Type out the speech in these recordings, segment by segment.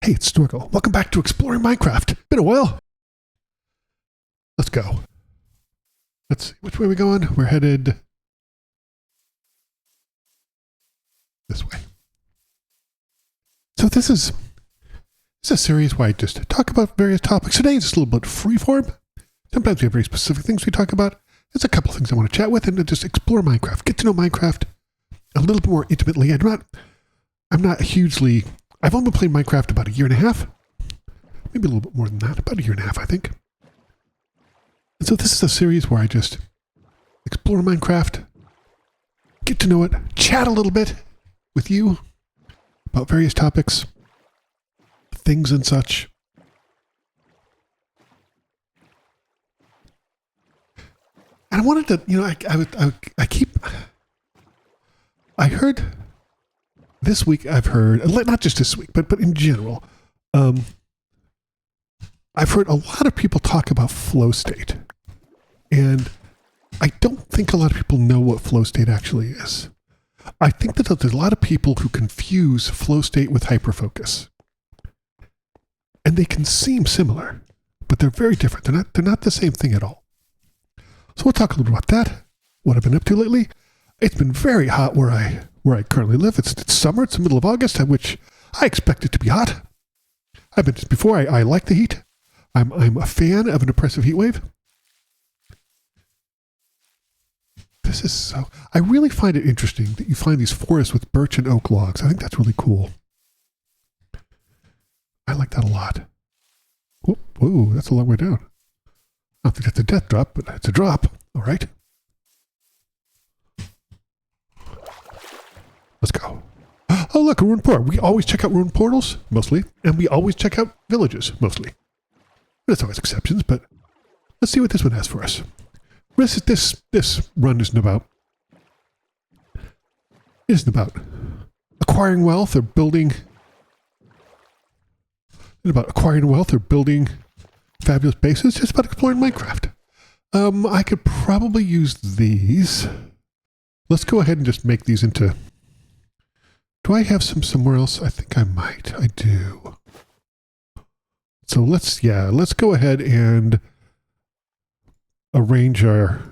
Hey, it's Snorgle. Welcome back to Exploring Minecraft. Been a while. Let's go. Let's see. Which way are we going? We're headed this way. So this is a series where I just talk about various topics. Today is just a little bit freeform. Sometimes we have very specific things we talk about. There's a couple of things I want to chat with and just explore Minecraft. Get to know Minecraft a little bit more intimately. I'm not hugely... I've only been playing Minecraft about a year and a half. Maybe a little bit more than that. About a year and a half, I think. And so this is a series where I just explore Minecraft, get to know it, chat a little bit with you about various topics, things and such. And I wanted to, I heard... This week I've heard, not just this week, but in general, I've heard a lot of people talk about flow state. And I don't think a lot of people know what flow state actually is. I think that there's a lot of people who confuse flow state with hyperfocus. And they can seem similar, but they're very different. They're not the same thing at all. So we'll talk a little bit about that, what I've been up to lately. It's been very hot where I currently live. It's summer. It's the middle of August, which I expect it to be hot. I've mentioned before, I like the heat. I'm a fan of an oppressive heat wave. This is so... I really find it interesting that you find these forests with birch and oak logs. I think that's really cool. I like that a lot. Whoa, that's a long way down. I don't think that's a death drop, but it's a drop. All right. Let's go. Oh, look, a ruined portal. We always check out ruined portals, mostly, and we always check out villages, mostly. There's always exceptions, but let's see what this one has for us. This run isn't about acquiring wealth or building. It's about acquiring wealth or building fabulous bases. It's just about exploring Minecraft. I could probably use these. Let's go ahead and just make these into... Do I have some somewhere else? I think I might. I do. So let's go ahead and arrange our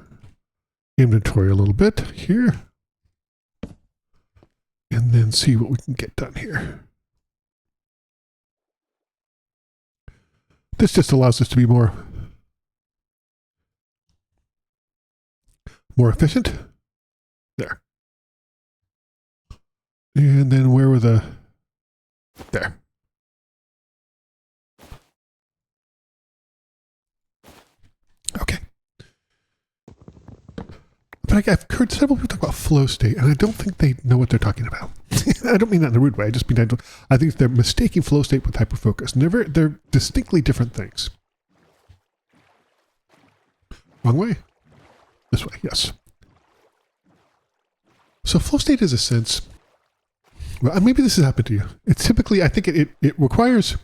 inventory a little bit here. And then see what we can get done here. This just allows us to be more efficient. There. And then where were the... There. Okay. But I've heard several people talk about flow state, and I don't think they know what they're talking about. I don't mean that in a rude way. I just mean I think they're mistaking flow state with hyperfocus. And they're distinctly different things. Wrong way? This way, yes. So flow state is a sense... Well, maybe this has happened to you. It's typically, I think it requires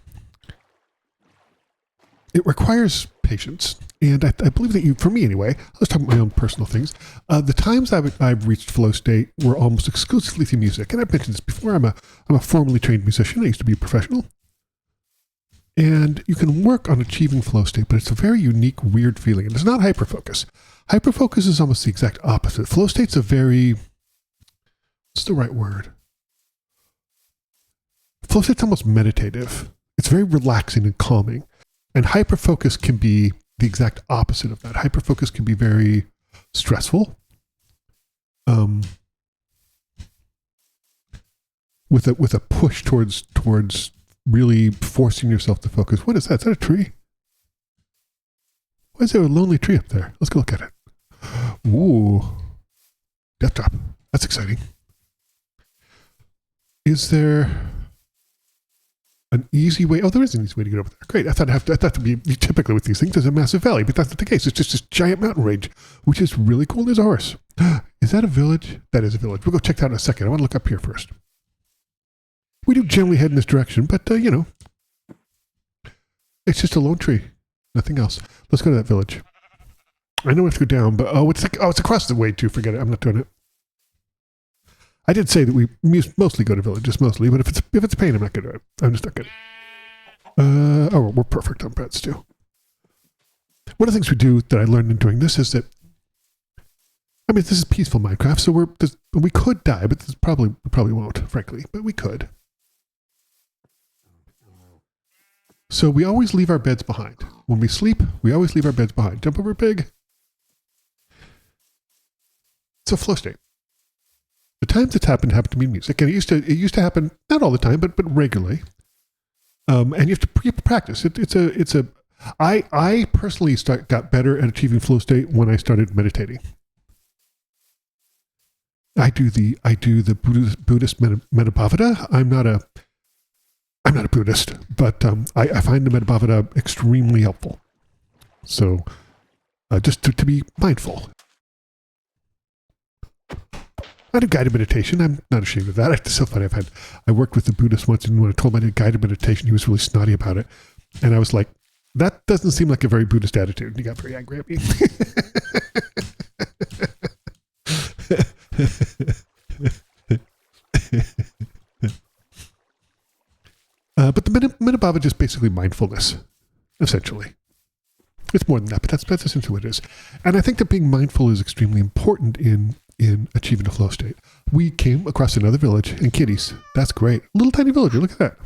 patience. And I believe that for me anyway, let's talk about my own personal things. The times I've reached flow state were almost exclusively through music. And I've mentioned this before. I'm a formally trained musician. I used to be a professional. And you can work on achieving flow state, but it's a very unique, weird feeling. And it's not hyperfocus. Hyperfocus is almost the exact opposite. Flow state's a very, what's the right word? Flow state's almost meditative. It's very relaxing and calming. And hyperfocus can be the exact opposite of that. Hyperfocus can be very stressful. With a push towards really forcing yourself to focus. What is that? Is that a tree? Why is there a lonely tree up there? Let's go look at it. Ooh. Death drop. That's exciting. Is there... an easy way? Oh, there is an easy way to get over there. Great. I thought to be typically with these things, there's a massive valley, but that's not the case. It's just this giant mountain range, which is really cool. There's a horse. Is that a village? That is a village. We'll go check that out in a second. I want to look up here first. We do generally head in this direction, but it's just a lone tree. Nothing else. Let's go to that village. I know we have to go down, but it's across the way too. Forget it. I'm not doing it. I did say that we mostly go to villages, mostly, but if it's a pain, I'm not going to do it. I'm just not going to. Oh, we're perfect on beds too. One of the things we do that I learned in doing this is that, I mean, this is peaceful Minecraft, so we could die, but we probably won't, frankly, but we could. So we always leave our beds behind. When we sleep, we always leave our beds behind. Jump over pig. It's a flow state. The times it's happened to be music, and it used to happen not all the time, but regularly. And you have to practice. I personally got better at achieving flow state when I started meditating. I do the Buddhist Medabhavata. I'm not a Buddhist, but I find the Medabhavata extremely helpful. So just to be mindful. I do guided meditation. I'm not ashamed of that. It's so funny. I worked with a Buddhist once, and when I told him I did guided meditation, he was really snotty about it. And I was like, that doesn't seem like a very Buddhist attitude. And he got very angry at me. But the Medabhava is basically mindfulness, essentially. It's more than that, but that's essentially what it is. And I think that being mindful is extremely important in achieving a flow state. We came across another village and kitties. That's great. Little tiny villager. Look at that.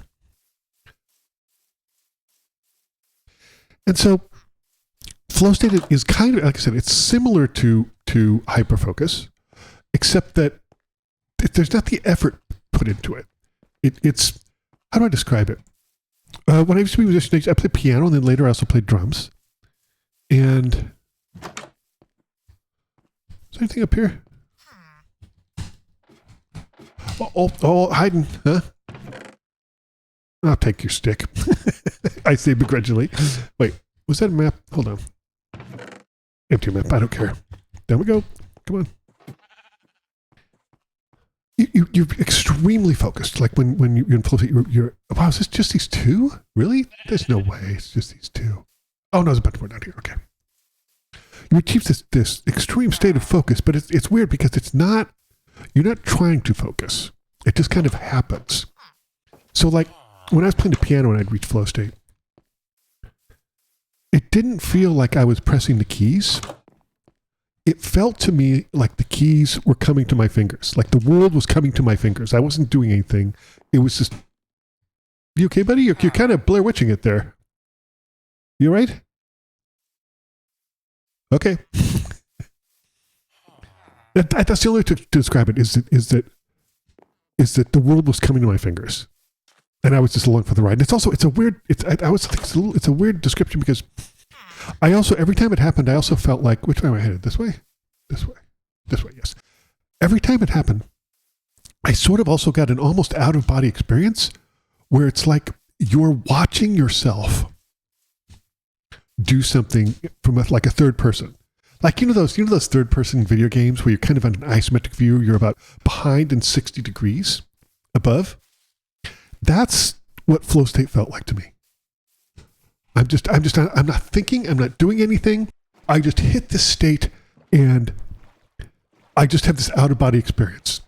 And so flow state is kind of, like I said, it's similar to hyperfocus, except that there's not the effort put into it. It's, how do I describe it? When I used to be a musician, I played piano, and then later I also played drums. And is there anything up here? Oh, hiding, huh? I'll take your stick. I say begrudgingly. Wait, was that a map? Hold on. Empty map, I don't care. Down we go. Come on. You're extremely focused. Like when you're in flow state, you're, wow, is this just these two? Really? There's no way it's just these two. Oh, no, there's a bunch more down here. Okay. You achieve this extreme state of focus, but it's weird because you're not trying to focus. It just kind of happens. So like when I was playing the piano and I'd reach flow state, it didn't feel like I was pressing the keys. It felt to me like the keys were coming to my fingers, like the world was coming to my fingers. I wasn't doing anything. It was just, you okay, buddy? You're kind of Blair Witching it there. You all right? Okay. That's the only way to describe it, is that the world was coming to my fingers, and I was just along for the ride. And it's a weird description, because I also, every time it happened, I also felt like, which way am I headed? This way? This way. This way, yes. Every time it happened, I sort of also got an almost out-of-body experience where it's like you're watching yourself do something from like a third person. Like, you know those third person video games where you're kind of on an isometric view, you're about behind and 60 degrees above? That's what flow state felt like to me. I'm not thinking, I'm not doing anything. I just hit this state and I just have this out of body experience.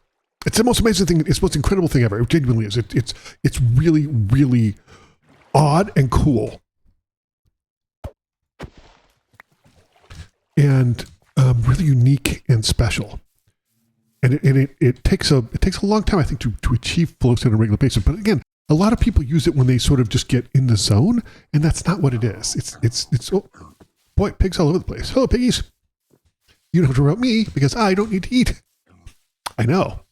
It's the most amazing thing. It's the most incredible thing ever. It genuinely is. It's really, really odd and cool. And really unique and special. And it takes a long time, I think, to achieve flow state on a regular basis. But again, a lot of people use it when they sort of just get in the zone, and that's not what it is. It's oh boy, pigs all over the place. Hello, piggies. You don't have to worry about me because I don't need to eat. I know.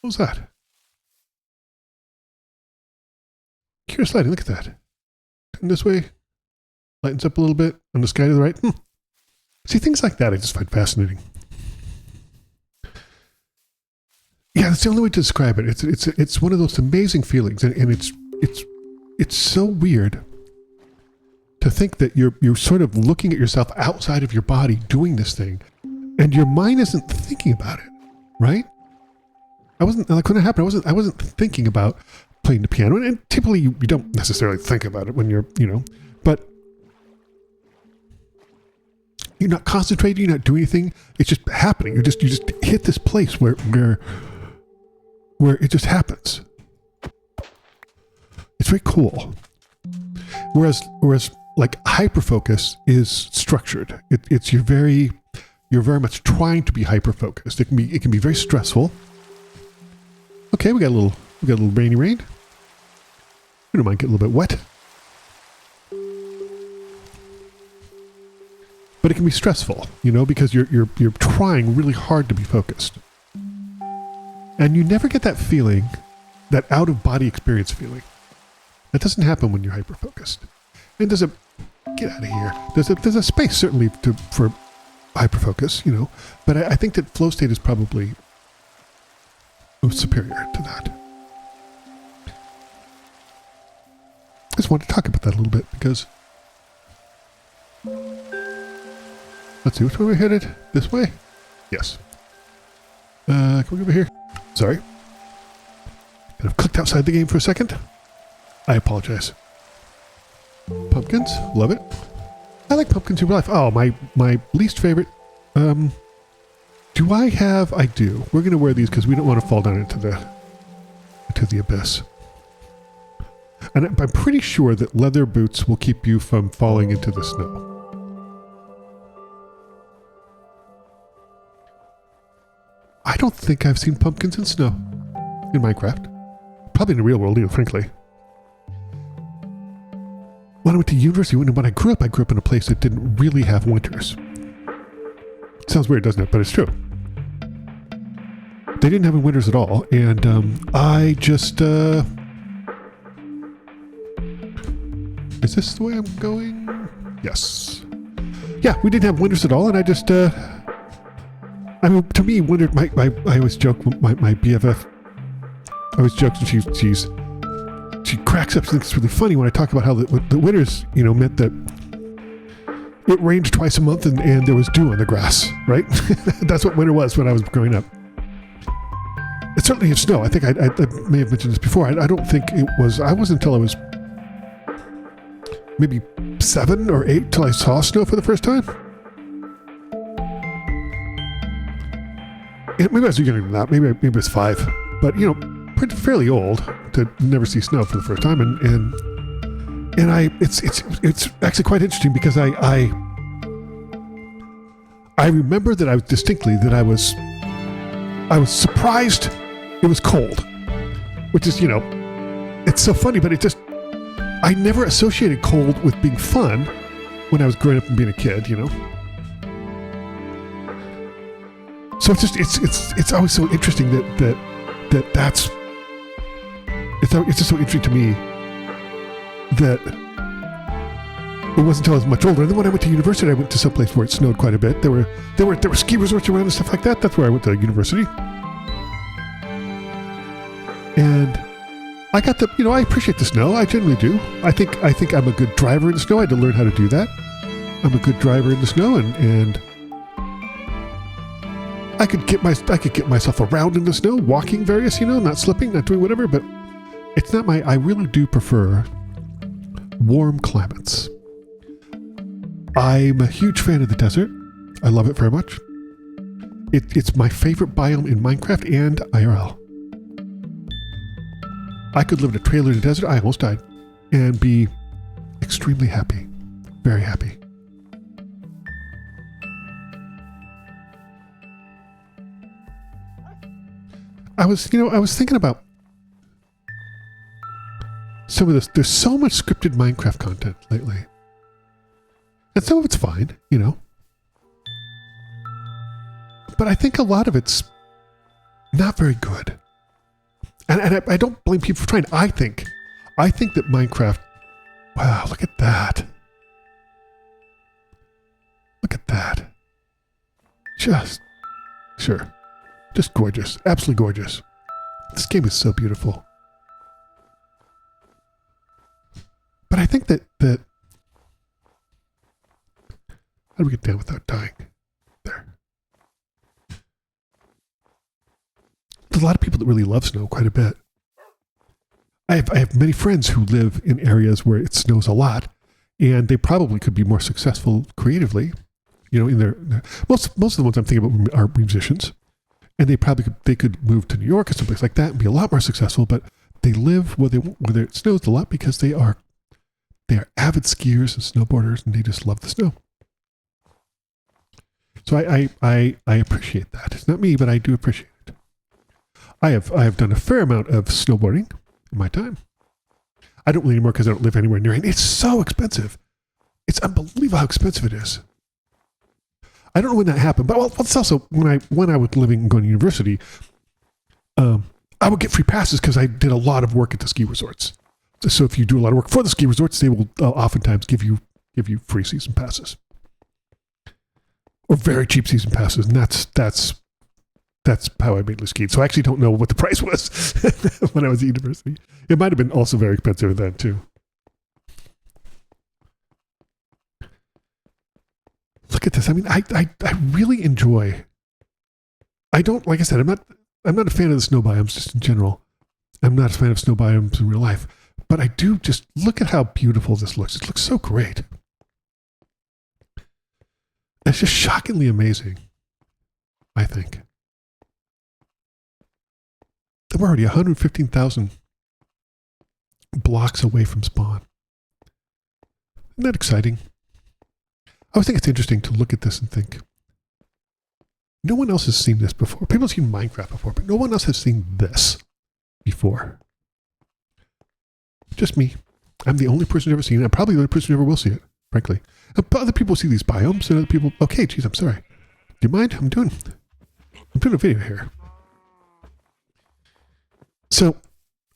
What was that? Curious lighting. Look at that. Come this way. Lightens up a little bit on the sky to the right. See, things like that I just find fascinating. Yeah, that's the only way to describe it. It's one of those amazing feelings, and it's so weird to think that you're sort of looking at yourself outside of your body doing this thing, and your mind isn't thinking about it, right? I wasn't, like, when it happened, I wasn't thinking about playing the piano, and typically you don't necessarily think about it when you're, but you're not concentrating, you're not doing anything. It's just happening. You just hit this place where it just happens. It's very cool. Whereas like hyperfocus is structured. You're very much trying to be hyper-focused. It can be very stressful. Okay, we got a little rainy rain. We don't mind getting a little bit wet. But it can be stressful, because you're trying really hard to be focused. And you never get that feeling, that out-of-body experience feeling. That doesn't happen when you're hyper-focused. And get out of here. There's a space certainly for hyperfocus, but I think that flow state is probably superior to that. I just wanted to talk about that a little bit because let's see, which way we headed? This way? Yes. Can we go over here? Sorry. I've clicked outside the game for a second. I apologize. Pumpkins, love it. I like pumpkins in real life. Oh, my least favorite. Do I have? I do. We're gonna wear these because we don't want to fall down into the abyss. And I'm pretty sure that leather boots will keep you from falling into the snow. I don't think I've seen pumpkins in snow in Minecraft. Probably in the real world, frankly. When I went to university, when I grew up in a place that didn't really have winters. Sounds weird, doesn't it? But it's true. They didn't have any winters at all, and I just... Is this the way I'm going? Yes. Yeah, we didn't have winters at all, and I just... I mean, to me, winter... I always joke with my BFF. I always joke that she cracks up and thinks it's really funny when I talk about how the winters, meant that it rained twice a month and there was dew on the grass, right? That's what winter was when I was growing up. It certainly had snow. I think I may have mentioned this before. I don't think it was... I wasn't until I was maybe 7 or 8 till I saw snow for the first time. And maybe I was younger than that. Maybe I was 5. But, pretty fairly old to never see snow for the first time. And it's actually quite interesting because I remember that I was surprised it was cold, which is, it's so funny, but I never associated cold with being fun when I was growing up and being a kid, So it's always so interesting that's it's just so interesting to me that it wasn't until I was much older. And then when I went to university, I went to some place where it snowed quite a bit. There were ski resorts around and stuff like that. That's where I went to university. And I got I appreciate the snow. I generally do. I think I'm a good driver in the snow. I had to learn how to do that. I'm a good driver in the snow, and I could get myself around in the snow, walking various, not slipping, not doing whatever. But it's not I really do prefer warm climates. I'm a huge fan of the desert. I love it very much. It's my favorite biome in Minecraft and IRL. I could live in a trailer in the desert, I almost died, and be extremely happy. Very happy. I was thinking about some of this. There's so much scripted Minecraft content lately. And some of it's fine, But I think a lot of it's not very good. And I don't blame people for trying. I think that Minecraft... Wow, look at that. Look at that. Just gorgeous. Absolutely gorgeous. This game is so beautiful. But I think that how do we get down without dying? There. There's a lot of people that really love snow quite a bit. I have many friends who live in areas where it snows a lot, and they probably could be more successful creatively. In their most of the ones I'm thinking about are musicians, and they could move to New York or someplace like that and be a lot more successful. But they live where it snows a lot because they are avid skiers and snowboarders, and they just love the snow. So I appreciate that. It's not me, but I do appreciate it. I have done a fair amount of snowboarding in my time. I don't really anymore because I don't live anywhere near it. It's so expensive. It's unbelievable how expensive it is. I don't know when that happened, but it's also when I was living and going to university, I would get free passes because I did a lot of work at the ski resorts. So if you do a lot of work for the ski resorts, they will oftentimes give you free season passes or very cheap season passes, and that's how I mainly skied. So I actually don't know what the price was when I was at university. It might have been also very expensive then too. Look at this. I mean, I really enjoy. I don't, like I said, I'm not a fan of the snow biomes just in general. I'm not a fan of snow biomes in real life, but I do just look at how beautiful this looks. It looks so great. It's just shockingly amazing, I think. We're already 115,000 blocks away from spawn. Isn't that exciting? I always think it's interesting to look at this and think, no one else has seen this before. People have seen Minecraft before, but no one else has seen this before. Just me. I'm the only person who's ever seen it. I'm probably the only person who ever will see it, frankly. But other people see these biomes, and other people, okay, geez, I'm sorry. Do you mind? I'm doing a video here. So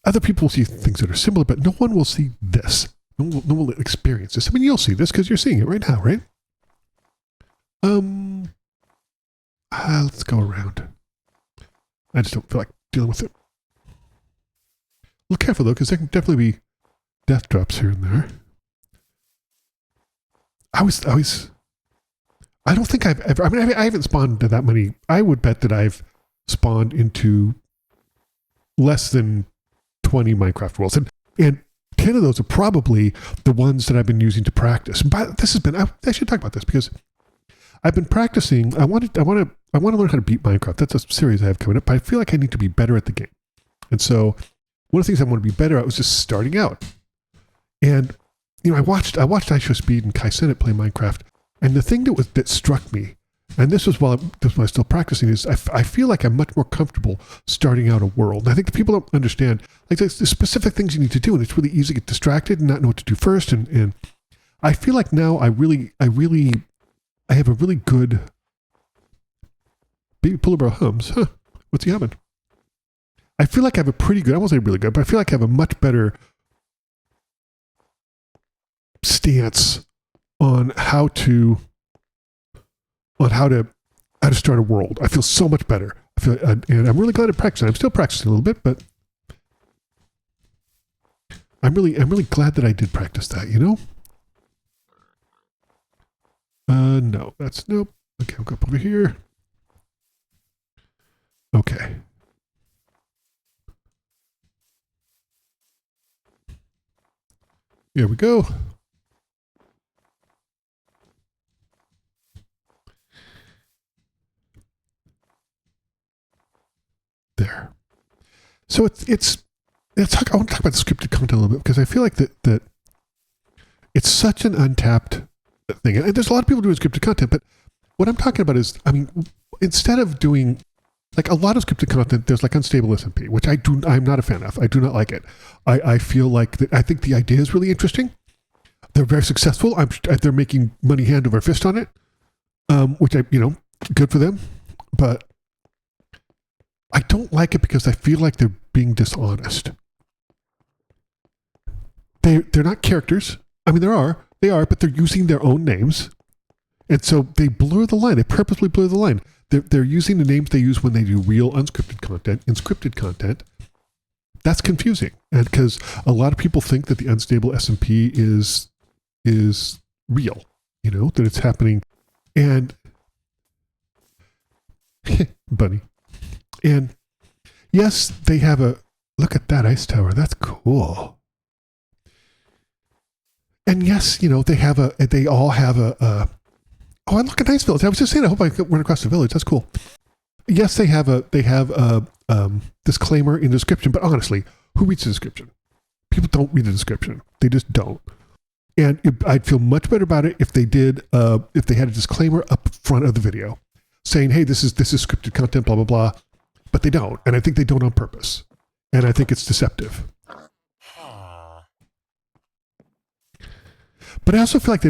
other people will see things that are similar, but no one will see this. No one will experience this. I mean, you'll see this because you're seeing it right now, right? Let's go around. I just don't feel like dealing with it. Look careful though, because there can definitely be death drops here and there. I don't think I've ever, I mean, I haven't spawned to that many. I would bet that I've spawned into less than 20 Minecraft worlds. And 10 of those are probably the ones that I've been using to practice. But this has been, I should talk about this because I've been practicing. I want to learn how to beat Minecraft. That's a series I have coming up, but I feel like I need to be better at the game. And so one of the things I want to be better at was just starting out. And, you know, I watched IShowSpeed and Kai Cenat play Minecraft. And the thing that struck me, and this was while I was still practicing, is I feel like I'm much more comfortable starting out a world. And I think the people don't understand, like there's specific things you need to do, and it's really easy to get distracted and not know what to do first. And I feel like now I have a really good baby Pullabro hums. Huh? What's he humming? I feel like I have a pretty good, I won't say really good, but I feel like I have a much better stance on how to start a world. I feel so much better. I feel, and I'm really glad at practicing. I'm still practicing a little bit, but I'm really glad that I did practice that, you know? No, that's nope. Okay, I'll go up over here. Okay. Here we go. There. So I want to talk about the scripted content a little bit because I feel like that it's such an untapped thing. And there's a lot of people doing scripted content, but what I'm talking about is, I mean, instead of doing like a lot of scripted content, there's like unstable SMP, which I'm not a fan of. I do not like it. I feel like I think the idea is really interesting. They're very successful. They're making money hand over fist on it, which good for them. But I don't like it because I feel like they're being dishonest. They're not characters. I mean, they are, but they're using their own names. And so they blur the line. They purposely blur the line. They're using the names they use when they do real unscripted content. In scripted content, that's confusing. And because a lot of people think that the unstable SMP is real, that it's happening. And bunny. And yes, they have look at that ice tower. That's cool. And yes, they all have oh, look, a nice village. I was just saying, I hope I went across the village. That's cool. Yes, they have a disclaimer in the description, but honestly, Who reads the description? People don't read the description. They just don't. And I'd feel much better about it if they did, if they had a disclaimer up front of the video saying, hey, this is scripted content, blah, blah, blah. But they don't. And I think they don't on purpose. And I think it's deceptive. But I also feel like they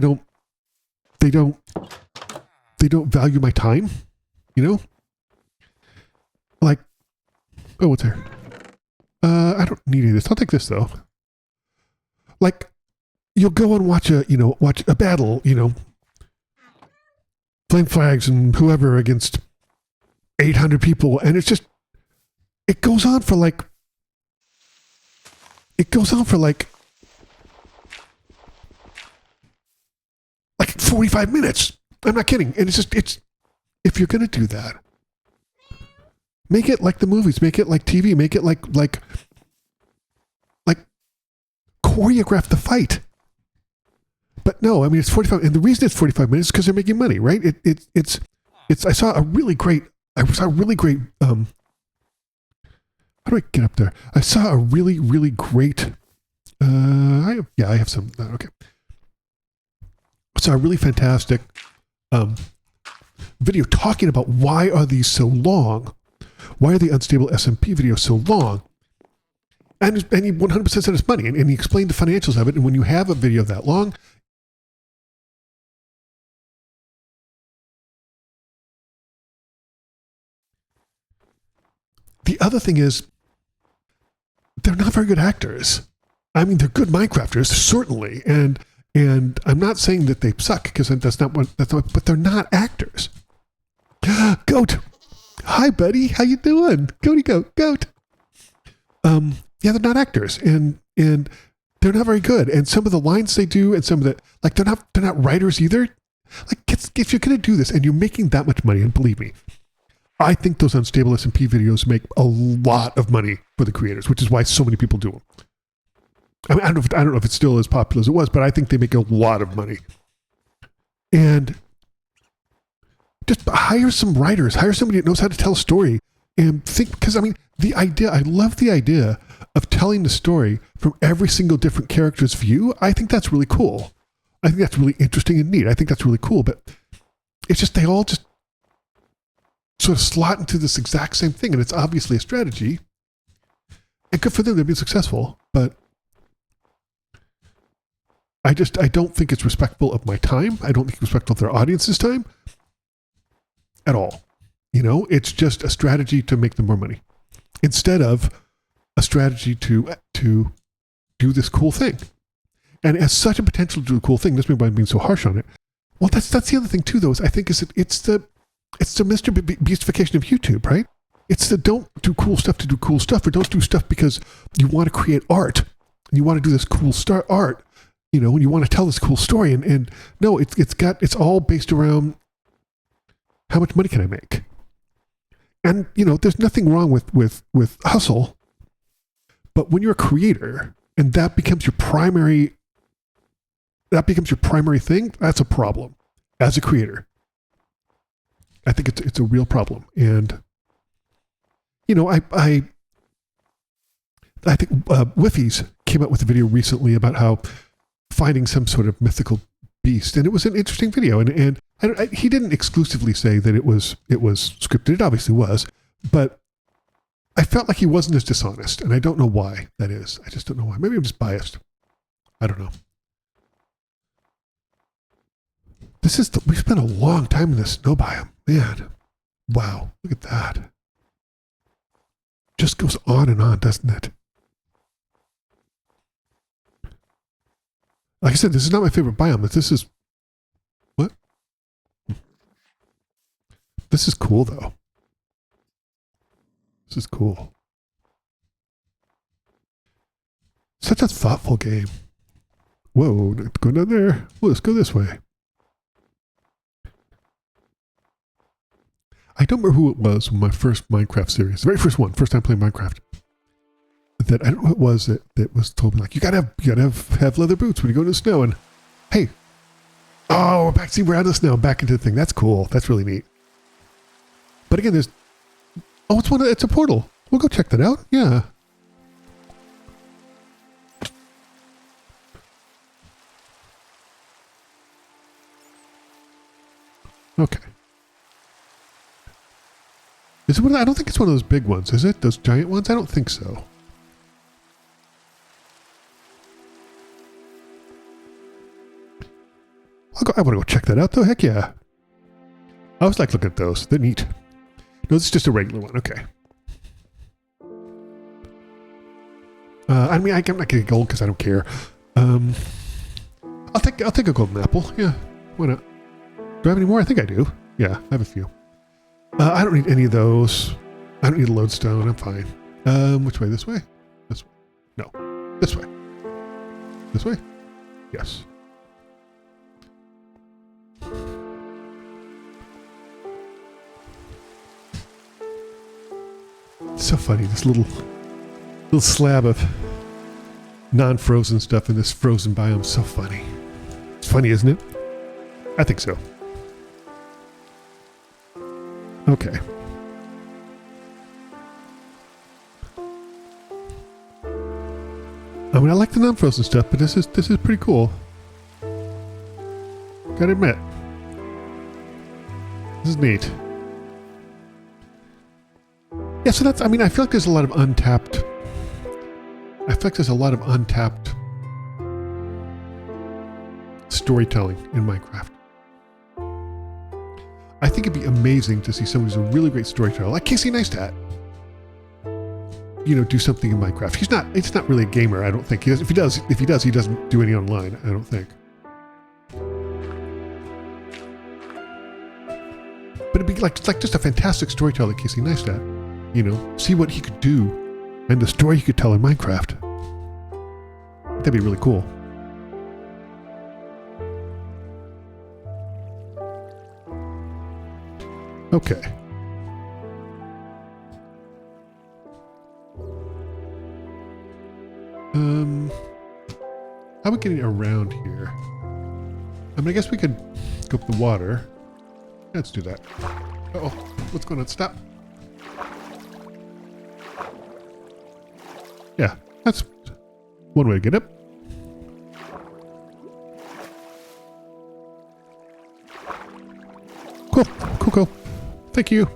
don't value my time, you know? Like, oh, what's here? I don't need any of this. I'll take this though. Like, you'll go and watch a battle, flame flags and whoever against 800 people, and it goes on for like 45 minutes. I'm not kidding. And it's if you're going to do that, make it like the movies, make it like TV, make it like choreograph the fight. But no, I mean, it's 45, and the reason it's 45 minutes is because they're making money, right? I saw a really great, how do I get up there? I saw a really, really great, I have some, okay. I saw a really fantastic video talking about why are these so long? Why are the unstable SMP videos so long? And he 100% said it's money, and he explained the financials of it. And when you have a video that long, the other thing is, they're not very good actors. I mean, they're good Minecrafters, certainly, and I'm not saying that they suck, because that's not, but they're not actors. Goat, hi buddy, how you doing? Goaty goat. Yeah, they're not actors, and they're not very good. And some of the lines they do, and some of the, like, they're not writers either. Like, if you're gonna do this and you're making that much money, and believe me, I think those unstable SMP videos make a lot of money for the creators, which is why so many people do them. I mean, I don't know if it's still as popular as it was, but I think they make a lot of money. And just hire some writers, hire somebody that knows how to tell a story, and think, because I mean, I love the idea of telling the story from every single different character's view. I think that's really cool. I think that's really interesting and neat. I think that's really cool, but it's just, they all just sort of slot into this exact same thing, and it's obviously a strategy. And good for them, they've been successful, but I don't think it's respectful of my time. I don't think it's respectful of their audience's time at all. It's just a strategy to make them more money instead of a strategy to do this cool thing. And it has such a potential to do a cool thing. This may be why I'm being so harsh on it. Well, that's the other thing too, though, is I think it's the Mr. Beastification of YouTube, right? It's the don't do cool stuff to do cool stuff, or don't do stuff because you want to create art and you want to do this cool art, and you want to tell this cool story. And no, it's all based around how much money can I make? And, there's nothing wrong with hustle, but when you're a creator and that becomes your primary thing, that's a problem as a creator. I think it's a real problem. And, I think Whiffies came out with a video recently about how finding some sort of mythical beast, and it was an interesting video. And he didn't exclusively say that it was scripted. It obviously was, but I felt like he wasn't as dishonest, and I don't know why that is. I just don't know why. Maybe I'm just biased. I don't know. We spent a long time in this snow biome, man. Wow, look at that. Just goes on and on, doesn't it? Like I said, this is not my favorite biome, but this is... What? This is cool, though. This is cool. Such a thoughtful game. Whoa, go down there. Well, let's go this way. I don't remember who it was in my first Minecraft series, the very first one, first time playing Minecraft. That I don't know who it was that was told me, like, you gotta have leather boots when you go to the snow. And hey, oh, we're back. See, we're out of the snow, back into the thing. That's cool. That's really neat. But again, it's a portal. We'll go check that out. Yeah. Okay. Is it one of the, I don't think it's one of those big ones, is it? Those giant ones? I don't think so. I want to go check that out, though. Heck yeah. I always like looking at those. They're neat. No, this is just a regular one. Okay. I mean, I'm not getting gold because I don't care. I'll take a golden apple. Yeah, why not? Do I have any more? I think I do. Yeah, I have a few. I don't need any of those. I don't need a lodestone. I'm fine. Which way? This way? This way? No. This way. This way? Yes. It's so funny. This little slab of non-frozen stuff in this frozen biome. So funny. It's funny, isn't it? I think so. Okay. I mean, I like the non-frozen stuff, but this is pretty cool. Gotta admit, this is neat. Yeah, so that's. I mean, I feel like there's a lot of untapped. I feel like there's a lot of untapped storytelling in Minecraft. I think it'd be amazing to see someone who's a really great storyteller, like Casey Neistat, do something in Minecraft. It's not really a gamer, I don't think. If he does, he doesn't do any online, I don't think. But it'd be like just a fantastic storyteller like Casey Neistat. See what he could do and the story he could tell in Minecraft. That'd be really cool. Okay. How are we getting around here? I mean, I guess we could go up the water. Let's do that. Uh-oh, what's going on? Stop. Yeah, that's one way to get up. Cool. Thank you,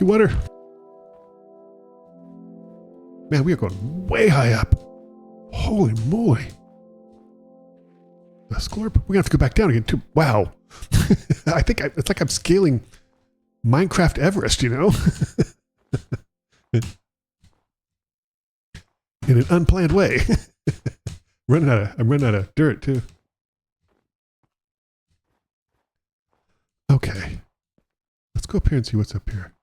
water. Man, we are going way high up. Holy moly. The Scorp? We're gonna have to go back down again too. Wow. I think it's like I'm scaling Minecraft Everest, in an unplanned way. I'm running out of dirt too. Okay. Let's go up here and see what's up here.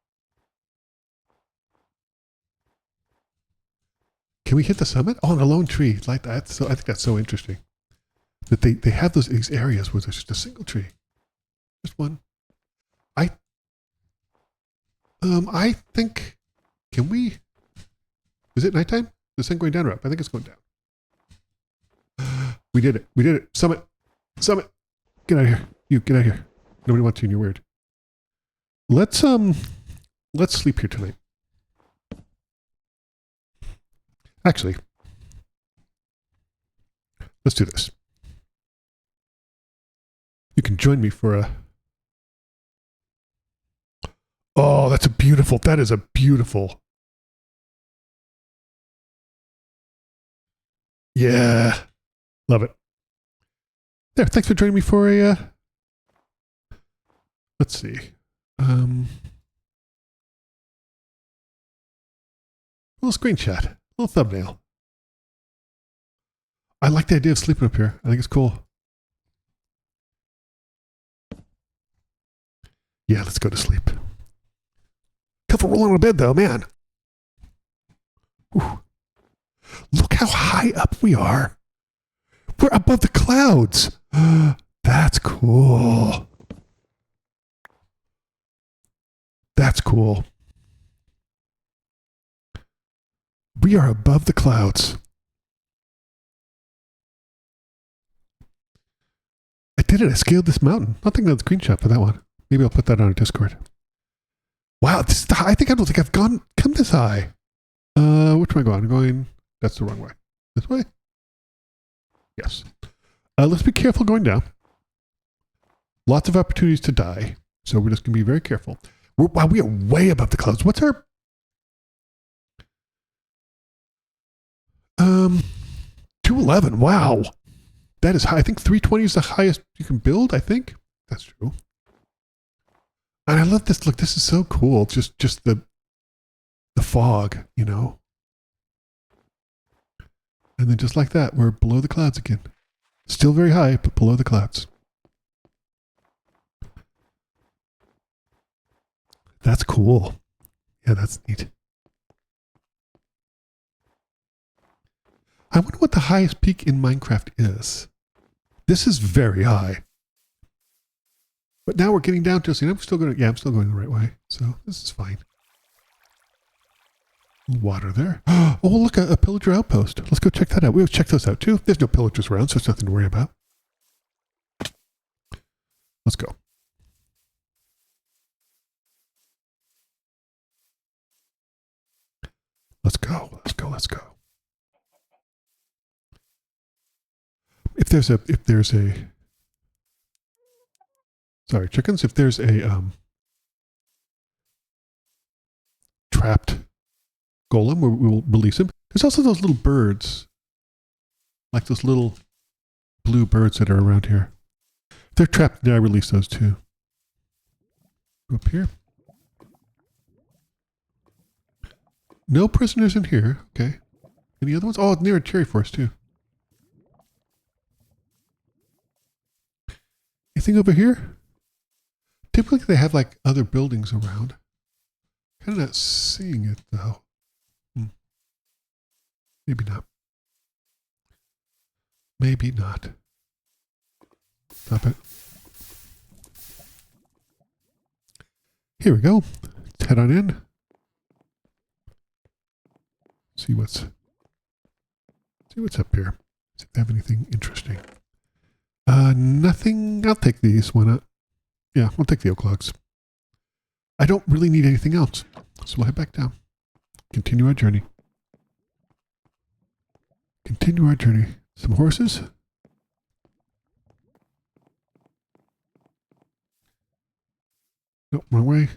Can we hit the summit? Oh, on a lone tree like that. So I think that's so interesting. That they have these areas where there's just a single tree. Just one. I think, can we, is it nighttime? Is this thing going down or up? I think it's going down. We did it. Summit. Get out of here. You, get out of here. Nobody wants you and you're weird. Let's sleep here tonight. Actually, let's do this. You can join me for a... Oh, that is a beautiful... Yeah. Love it. There, thanks for joining me for a... Let's see. Little screenshot. Little thumbnail. I like the idea of sleeping up here. I think it's cool. Yeah, let's go to sleep. Careful rolling on a bed though, man. Whew. Look how high up we are. We're above the clouds. That's cool. That's cool. We are above the clouds. I did it. I scaled this mountain. I'll take another screenshot for that one. Maybe I'll put that on our Discord. Wow, this is the high. I don't think I've come this high. Which way am I going? I'm going. That's the wrong way. This way? Yes. Let's be careful going down. Lots of opportunities to die. So we're just going to be very careful. Wow, we are way above the clouds. What's our... 211. Wow. That is high. I think 320 is the highest you can build, I think. That's true. And I love this. Look, this is so cool. Just the fog, you know. And then just like that, we're below the clouds again. Still very high, but below the clouds. That's cool. Yeah, that's neat. I wonder what the highest peak in Minecraft is. This is very high. But now we're getting down to, I'm still going the right way. So this is fine. Water there. Oh, look, a pillager outpost. Let's go check that out. We'll check those out too. There's no pillagers around, so it's nothing to worry about. Let's go. Let's go. Let's go. Let's go. If there's a sorry, chickens, if there's a trapped golem, we will release him. There's also those little birds, like those little blue birds that are around here. If they're trapped, then I release those too. Go up here. No prisoners in here. Okay. Any other ones? Oh, near a cherry forest too. Anything over here? Typically they have like other buildings around. Kind of not seeing it though. Maybe not. Maybe not. Stop it. Here we go. Let's head on in. See what's up here. See if they have anything interesting. Nothing. I'll take these. Why not? Yeah, we'll take the oak logs. I don't really need anything else. So we'll head back down. Continue our journey. Continue our journey. Some horses. No, wrong way.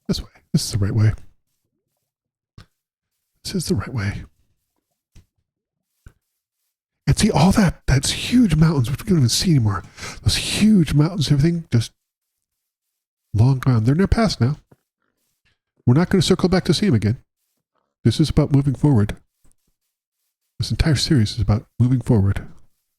This way. This is the right way. This is the right way. And see all that's huge mountains, which we don't even see anymore. Those huge mountains, everything just long gone. They're in their past now. We're not going to circle back to see them again. This is about moving forward. This entire series is about moving forward,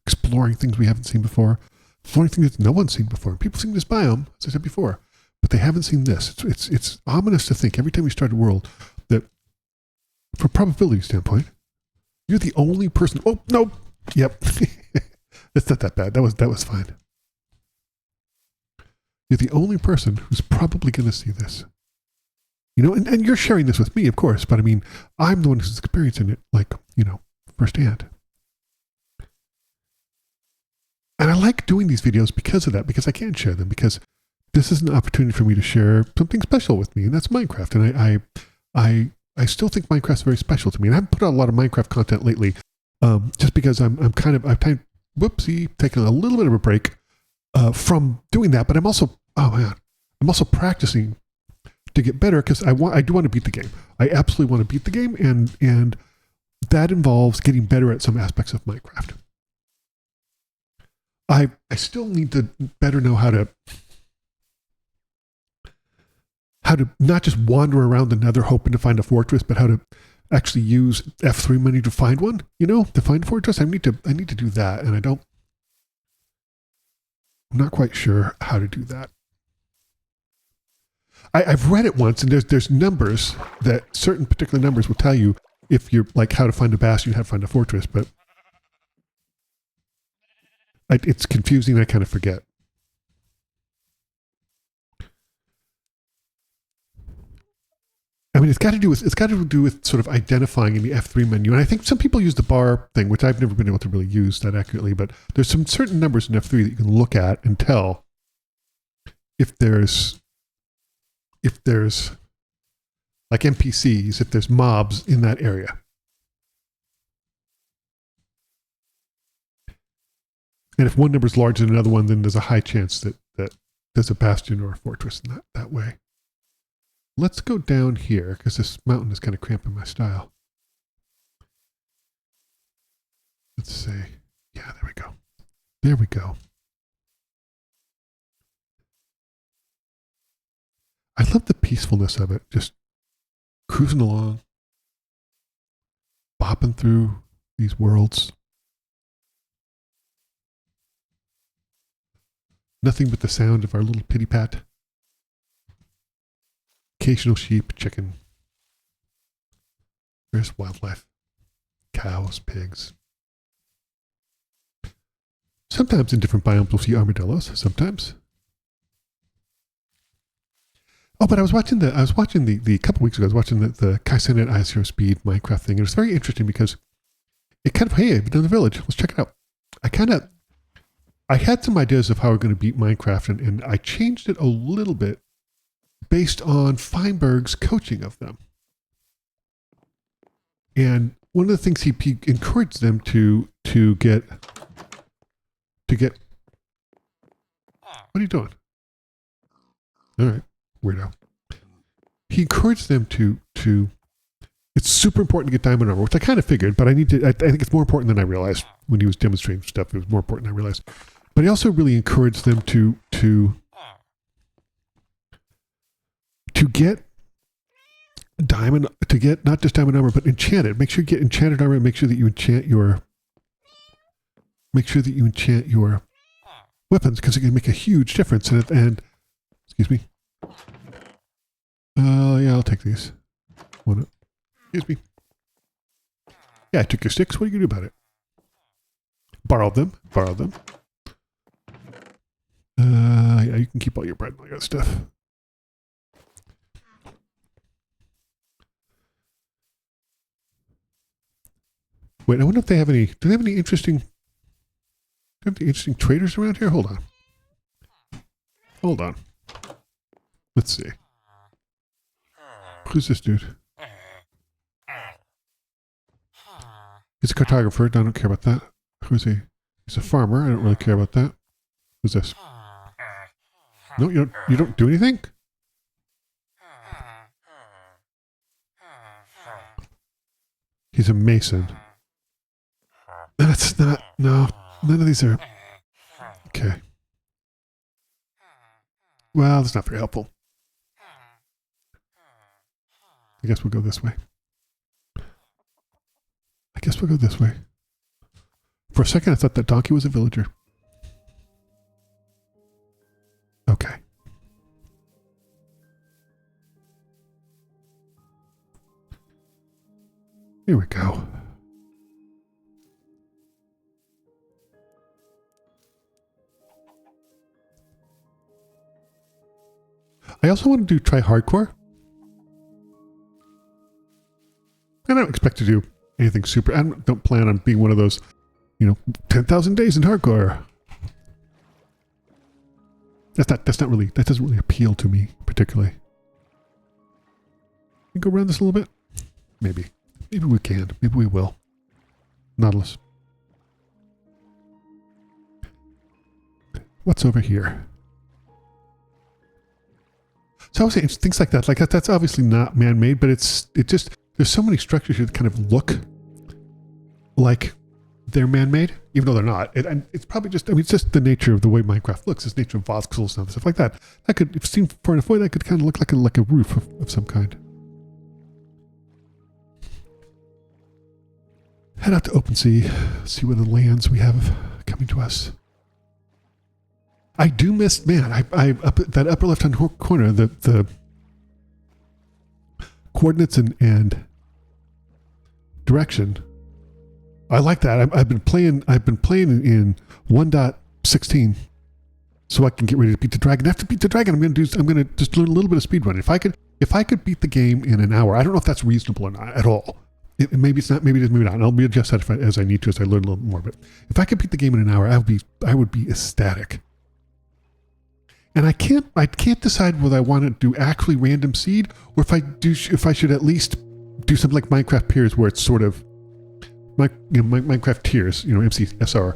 exploring things we haven't seen before, exploring things that no one's seen before. People seen this biome, as I said before, but they haven't seen this. It's ominous to think every time you start a world that, from a probability standpoint, you're the only person. Oh no, yep, it's not that bad. That was fine. You're the only person who's probably going to see this. You know, and you're sharing this with me, of course, but I mean, I'm the one who's experiencing it, like, you know, firsthand. And I like doing these videos because of that, because I can share them, because this is an opportunity for me to share something special with me, and that's Minecraft. And I still think Minecraft's very special to me. And I haven't put out a lot of Minecraft content lately, just because I've taken a little bit of a break from doing that. But I'm also, I'm also practicing to get better, because I do want to beat the game. I absolutely want to beat the game, and that involves getting better at some aspects of Minecraft. I still need to better know how to not just wander around the nether hoping to find a fortress, but how to actually use F3 money to find one, you know, to find a fortress. I need to do that, and I'm not quite sure how to do that. I've read it once, and there's numbers that certain particular numbers will tell you if you're like how to find a bastion, how to find a fortress, but it's confusing. I kind of forget. I mean, it's got to do with sort of identifying in the F3 menu, and I think some people use the bar thing, which I've never been able to really use that accurately. But there's some certain numbers in F3 that you can look at and tell if there's like NPCs, if there's mobs in that area. And if one number is larger than another one, then there's a high chance that there's a bastion or a fortress in that way. Let's go down here because this mountain is kind of cramping my style. Let's see. Yeah, there we go. There we go. I love the peacefulness of it. Just cruising along, bopping through these worlds. Nothing but the sound of our little pitty pat. Occasional sheep, chicken. There's wildlife. Cows, pigs. Sometimes in different biomes we'll see armadillos. Sometimes. Oh, but I was watching the couple weeks ago. I was watching the Kaizen at Ice Hero Speed Minecraft thing, and it was very interesting because it kind of, hey, I've been in the village. Let's check it out. I had some ideas of how we're going to beat Minecraft, and I changed it a little bit based on Feinberg's coaching of them. And one of the things he encouraged them to get. What are you doing? All right, weirdo. He encouraged them to. It's super important to get diamond armor, which I kind of figured, but I think it's more important than I realized when he was demonstrating stuff. It was more important than I realized. But he also really encouraged them to get not just diamond armor, but enchanted. Make sure you get enchanted armor. Make sure that you enchant your weapons, because it can make a huge difference. And excuse me. Yeah, I'll take these. Excuse me. Yeah, I took your sticks. What are you gonna do about it? Borrowed them. Yeah, you can keep all your bread and all that stuff. Wait, I wonder if they have any. Do they have any interesting traders around here? Hold on. Let's see. Who's this dude? He's a cartographer. I don't care about that. Who is he? He's a farmer. I don't really care about that. Who's this? No, you don't do anything? He's a mason. That's not, no, none of these are, okay. Well, that's not very helpful. I guess we'll go this way. For a second, I thought that donkey was a villager. Okay. Here we go. I also want to try hardcore. I don't expect to do anything super. I don't plan on being one of those, 10,000 days in hardcore. That doesn't really appeal to me particularly. Can we go around this a little bit? Maybe we can. Maybe we will. Nautilus. What's over here? So I was saying things like that. Like that's obviously not man-made, but there's so many structures here that kind of look like they're man-made, even though they're not. And it's probably just, it's just the nature of the way Minecraft looks. It's nature of voxels and stuff like that. That could, if seen far enough away, that could kind of look like a roof of some kind. Head out to open sea, see what the lands we have coming to us. I do miss, man, I up at that upper left-hand corner, the coordinates and direction. I like that. I've been playing in 1.16 so I can get ready to beat the dragon. After beat the dragon, I'm gonna just learn a little bit of speedrunning. If I could beat the game in an hour, I don't know if that's reasonable or not at all. Maybe it's not, maybe it is, maybe not. And I'll adjust that as I need to as I learn a little more. But if I could beat the game in an hour, I would be ecstatic. And I can't decide whether I want to do actually random seed or if I should at least do something like Minecraft Peers, where it's sort of Minecraft Tiers, MCSR,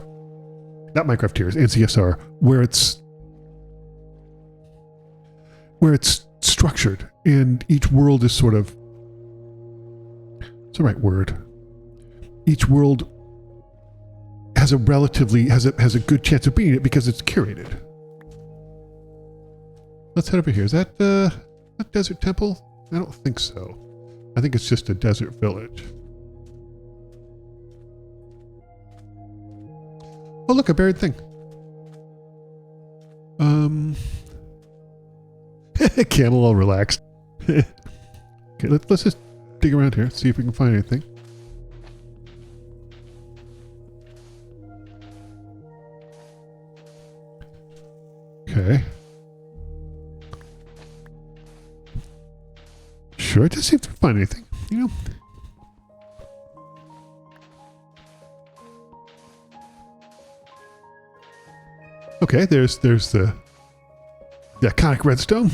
not Minecraft Tiers, NCSR, where it's where it's structured and each world is sort of, what's the right word? Each world has a good chance of beating it because it's curated. Let's head over here. Is that a desert temple? I don't think so. I think it's just a desert village. Oh, look, a buried thing. Camel all relaxed. Okay, let's just dig around here, see if we can find anything. Okay. Sure, just see if we can find anything, you know? Okay, there's the iconic redstone.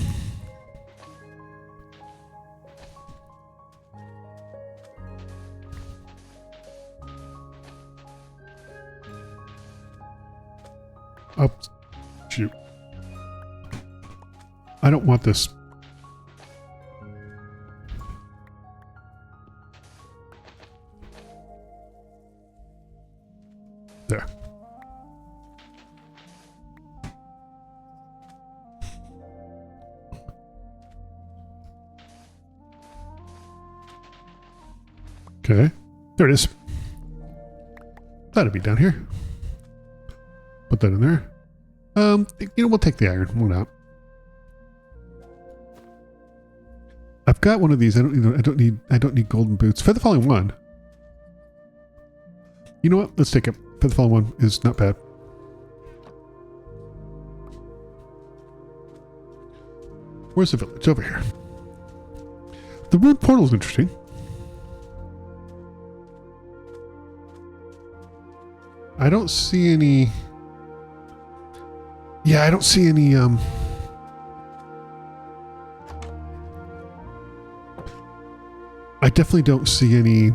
Oh, shoot. I don't want this. There. Okay, there it is. That'd be down here. Put that in there. We'll take the iron. Why not? I've got one of these. I don't need golden boots. For the following one. You know what? Let's take it. For the following one is not bad. Where's the village? Over here. The rune portal is interesting. I don't see any. Yeah, I don't see any. I definitely don't see any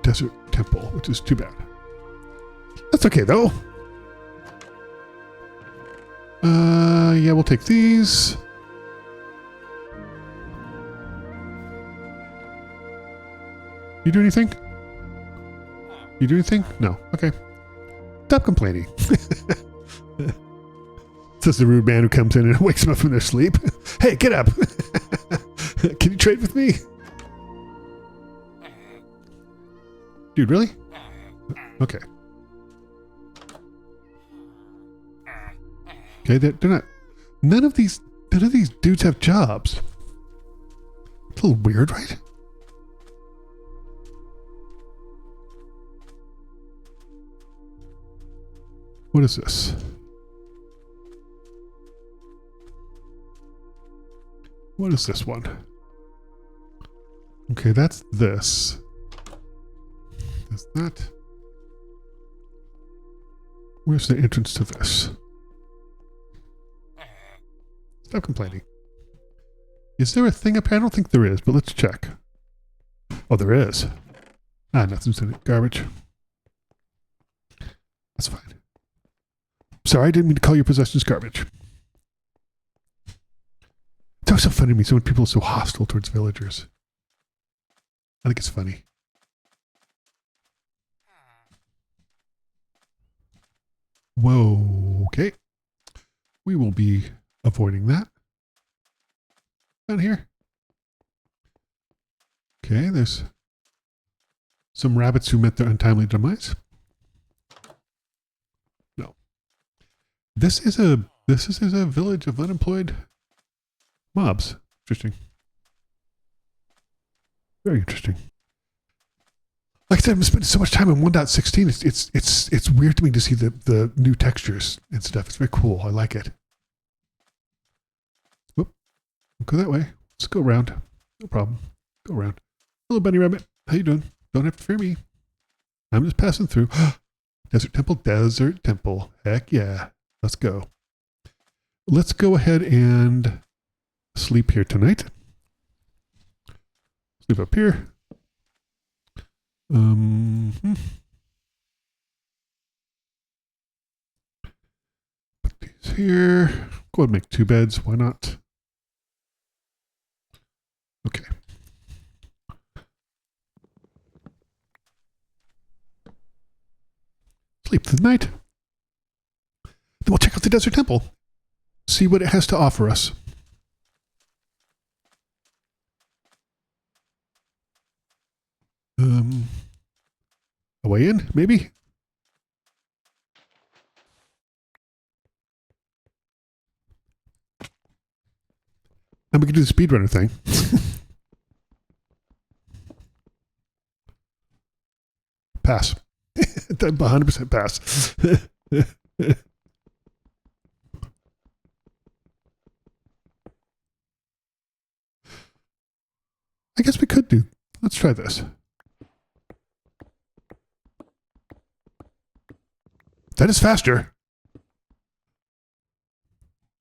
desert temple, which is too bad. That's okay though. Yeah, we'll take these. You do anything? You do anything? No. Okay. Stop complaining. Says the rude man who comes in and wakes them up from their sleep. Hey, get up. Can you trade with me? Dude, really? Okay. Okay, they're not. None of these dudes have jobs. It's a little weird, right? What is this? What is this one? Okay, that's this. That's that. Where's the entrance to this? Stop complaining. Is there a thing up here? I don't think there is, but let's check. Oh, there is. Ah, nothing's in it. Garbage. That's fine. Sorry, I didn't mean to call your possessions garbage. It's always so funny to me, so when people are so hostile towards villagers. I think it's funny. Whoa, okay. We will be avoiding that. Down here. Okay, there's some rabbits who met their untimely demise. No. This is a village of unemployed mobs. Interesting. Very interesting. Like I said, I'm spending so much time on 1.16. It's weird to me to see the new textures and stuff. It's very cool. I like it. Whoop. Go that way. Let's go around. No problem. Go around. Hello, bunny rabbit. How you doing? Don't have to fear me. I'm just passing through. Desert temple. Desert temple. Heck yeah. Let's go. Let's go ahead and sleep here tonight. Sleep up here. Put these here. go ahead and make 2 beds. Why not? Okay. Sleep through the night. Then we'll check out the desert temple. See what it has to offer us. A way in, maybe? And we can do the speedrunner thing. Pass. 100% pass. I guess we could do. Let's try this. That is faster.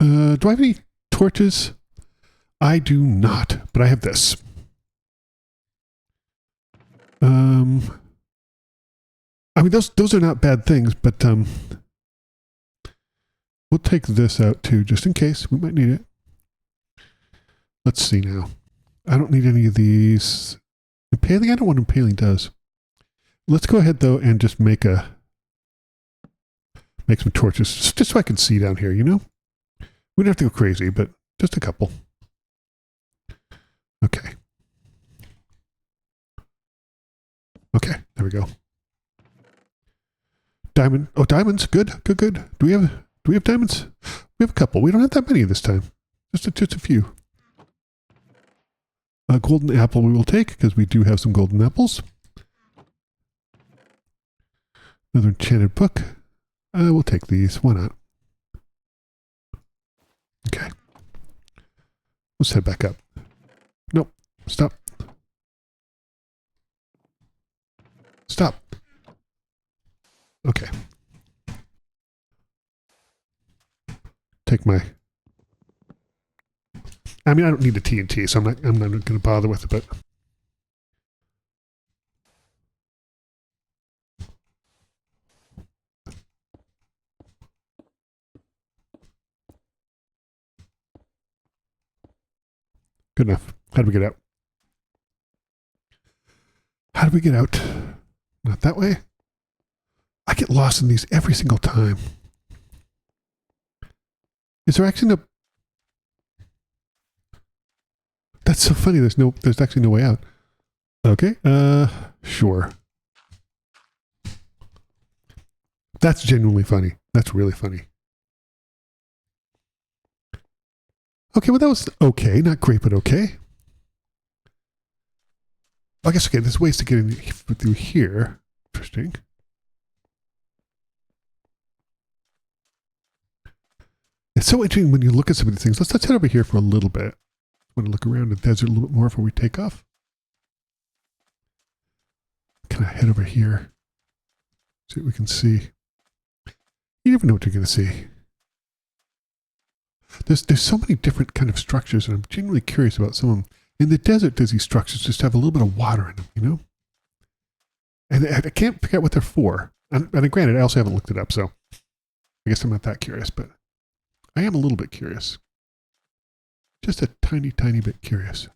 Do I have any torches? I do not, but I have this. I mean, those are not bad things, but we'll take this out too, just in case. We might need it. Let's see now. I don't need any of these. Impaling? I don't know what impaling does. Let's go ahead, though, and just make some torches, just so I can see down here, you know? We don't have to go crazy, but just a couple. Okay. Okay, there we go. Diamond. Oh, diamonds. Good, good, good. Do we have diamonds? We have a couple. We don't have that many this time. Just a few. A golden apple we will take, because we do have some golden apples. Another enchanted book. We'll take these. Why not? Okay. Let's head back up. Nope. Stop. Stop. Okay. Take my... I mean, I don't need the TNT, so I'm not going to bother with it, but... Good enough. How do we get out? How do we get out? Not that way? I get lost in these every single time. Is there actually no... That's so funny. There's actually no way out. Okay. Sure. That's genuinely funny. That's really funny. Okay, well that was okay. Not great, but okay. I guess, okay, there's ways to get in through here. Interesting. It's so interesting when you look at some of these things. Let's head over here for a little bit. I want to look around the desert a little bit more before we take off. Can I head over here? See what we can see. You never know what you're going to see. There's so many different kind of structures, and I'm genuinely curious about some of them. In the desert, does these structures just have a little bit of water in them, you know? And I can't figure out what they're for. And granted, I also haven't looked it up, so I guess I'm not that curious, but I am a little bit curious. Just a tiny, tiny bit curious.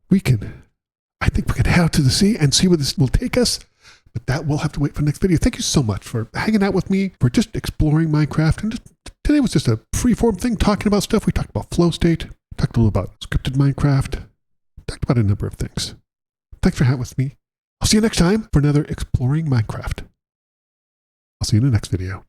I think we can head out to the sea and see where this will take us. But that will have to wait for the next video. Thank you so much for hanging out with me, for just exploring Minecraft. And today was just a free-form thing, talking about stuff. We talked about flow state, talked a little about scripted Minecraft, talked about a number of things. Thanks for hanging out with me. I'll see you next time for another Exploring Minecraft. I'll see you in the next video.